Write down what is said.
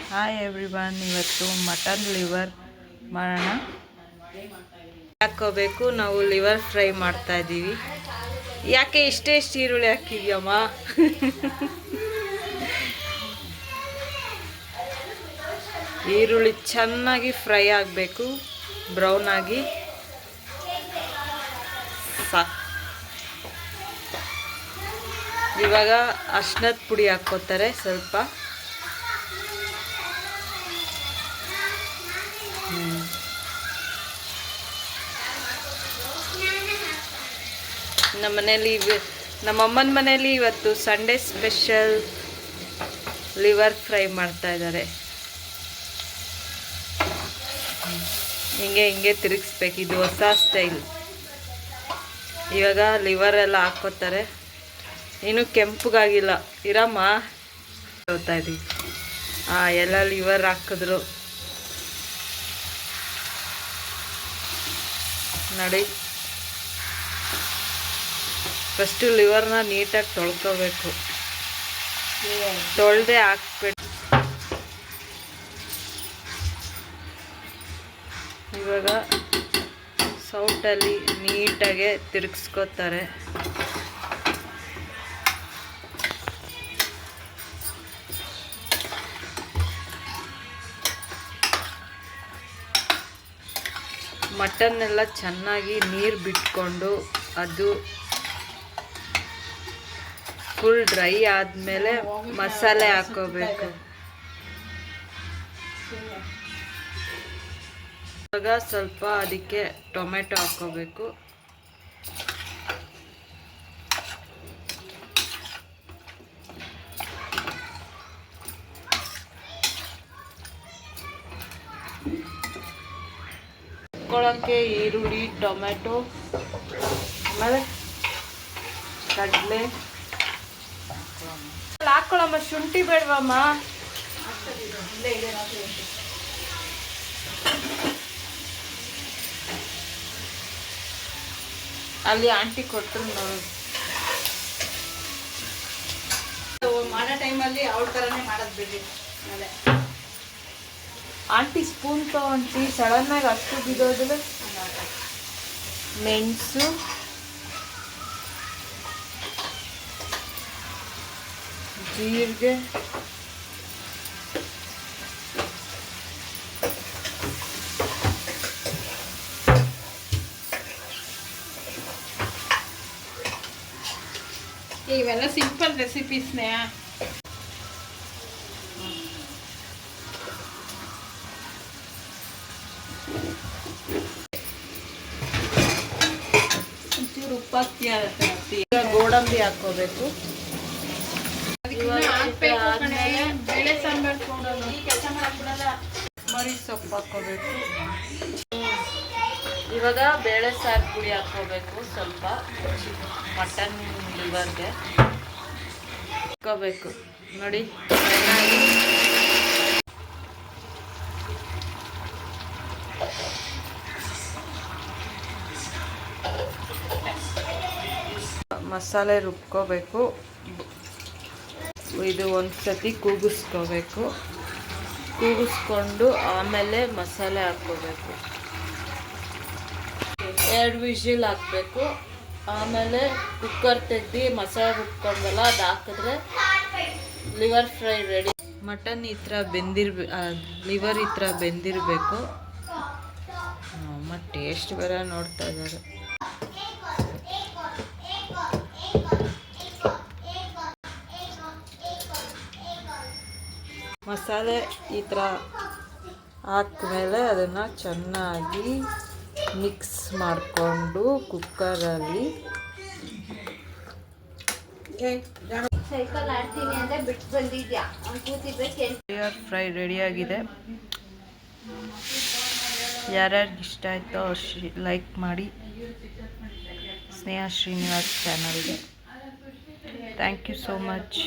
Hi everyone, ಇವತ್ತು mutton liver ಮಾಡೋಣ. ಹಾಕೋಬೇಕು. ನಾವು ಲಿವರ್ ಫ್ರೈ ಮಾಡ್ತಾ ಇದ್ದೀವಿ. ಯಾಕೆ ಇಷ್ಟೇ ಈರುಳ್ಳಿ ಹಾಕಿದ್ಯಮ್ಮ? ಈರುಳ್ಳಿ ಚೆನ್ನಾಗಿ ಫ್ರೈ ಆಗಬೇಕು, ಬ್ರೌನ್ ಆಗಿ. ಸಾಕು. ಇವಾಗ ಅರ್ಶಿನದ ಪುಡಿ ಹಾಕ್ಕೋತಾರೆ ಸ್ವಲ್ಪ. ನಮ್ಮಮ್ಮನ ಮನೇಲಿ ಇವತ್ತು ಸಂಡೇ ಸ್ಪೆಷಲ್ ಲಿವರ್ ಫ್ರೈ ಮಾಡ್ತಾ ಇದ್ದಾರೆ. ಹಿಂಗೆ ತಿರುಗಿಸ್ಬೇಕು, ಇದು ಹೊಸ ಸ್ಟೈಲ್. ಇವಾಗ ಲಿವರ್ ಎಲ್ಲ ಹಾಕ್ಕೋತಾರೆ. ಇನ್ನೂ ಕೆಂಪಗಾಗಿಲ್ಲ ಇರಮ್ಮ. ಹೋಗ್ತಾ ಇದ್ದೀವಿ. ಎಲ್ಲ ಲಿವರ್ ಹಾಕಿದ್ರು ನೋಡಿ. ಫಸ್ಟು ಲಿವರ್ನ ನೀಟಾಗಿ ತೊಳ್ಕೊಬೇಕು. ತೊಳೆದೇ ಹಾಕ್ಬಿಟ್ಟು ಇವಾಗ ಸೌಟಲ್ಲಿ ನೀಟಾಗೆ ತಿರುಗಿಸ್ಕೋತಾರೆ. ಮಟನ್ ಎಲ್ಲ ಚೆನ್ನಾಗಿ ನೀರು ಬಿಟ್ಕೊಂಡು ಅದು ಫುಲ್ ಡ್ರೈ ಆದಮೇಲೆ ಮಸಾಲೆ ಹಾಕೋಬೇಕು. ಇವಾಗ ಸ್ವಲ್ಪ ಅದಕ್ಕೆ ಟೊಮೆಟೊ ಹಾಕೋಬೇಕು. ಹಾಕ್ಕೊಳ್ಳೋಕ್ಕೆ ಈರುಳ್ಳಿ, ಟೊಮೆಟೊ, ಆಮೇಲೆ ಕಡಲೆ ಹಾಕ್ಕೊಳ್ಳಮ್ಮ. ಶುಂಠಿ ಬೇಡವಮ್ಮ? ಅಲ್ಲಿ ಆಂಟಿ ಕೊಟ್ಟರು ನೋಡು. ಮಾಡೋ ಟೈಮಲ್ಲಿ ಅವ್ರ ಥರನೇ ಮಾಡೋದು ಬಿಡಿ. ಆಂಟಿ ಸ್ಪೂನ್ ತಗೊಂಡು ಸಡನ್ನಾಗಿ ಅಷ್ಟು ಬಿಡೋದಿಲ್ಲ. ಮೆಣಸು, ಜೀರಿಗೆ, ಇವೆಲ್ಲ ಸಿಂಪಲ್ ರೆಸಿಪೀಸ್ನೇ. ಒಂಚೂರು ಉಪ್ಪು ಹಾಕ್ತಿ. ಈಗ ಗೋಡಂಬಿ ಹಾಕೋಬೇಕು. ಬೇಳೆ ಸಾಂಬಾರು ಕೆಲಸ ಮಾಡಕ್ಬಿಡಲ್ಲ. ಮರಿ ಸೊಪ್ಪು ಹಾಕೋಬೇಕು. ಇವಾಗ ಬೇಳೆ ಸಾರು ಪುಡಿ ಹಾಕೋಬೇಕು ಸ್ವಲ್ಪ. ಮಟನ್ ಲಿವರ್ಗೆ ಹಾಕೋಬೇಕು ನೋಡಿ. ಮಸಾಲೆ ರುಬ್ಕೋಬೇಕು. ಇದು ಒಂದು ಸತಿ ಕೂಗಿಸ್ಕೊಂಡು ಆಮೇಲೆ ಮಸಾಲೆ ಹಾಕ್ಕೋಬೇಕು. 2 ವಿಷಿಲ್ ಹಾಕಬೇಕು. ಆಮೇಲೆ ಕುಕ್ಕರ್ ತೆಗ್ದು ಮಸಾಲೆ ರುಬ್ಕೊಂಡಲ್ಲ ಅದು ಹಾಕಿದ್ರೆ ಲಿವರ್ ಫ್ರೈ ರೆಡಿ. ಮಟನ್ ಈ ಥರ ಲಿವರ್ ಈ ಥರ ಬೆಂದಿರಬೇಕು. ಅಮ್ಮ ಟೇಸ್ಟ್ ಬೇರೆ ನೋಡ್ತಾ ಇದ್ದಾರೆ. ಮಸಾಲೆ ಈ ಥರ ಹಾಕ್ಮೇಲೆ ಅದನ್ನು ಚೆನ್ನಾಗಿ ಮಿಕ್ಸ್ ಮಾಡಿಕೊಂಡು ಕುಕ್ಕರಲ್ಲಿ ಲಿವರ್ ಫ್ರೈ ರೆಡಿಯಾಗಿದೆ. ಯಾರ್ಯಾರಿಗೆ ಇಷ್ಟ ಆಯಿತೋ ಲೈಕ್ ಮಾಡಿ. ಸ್ನೇಹ ಶ್ರೀನಿವಾಸ್ ಚಾನಲ್ಗೆ ಥ್ಯಾಂಕ್ ಯು ಸೋ ಮಚ್.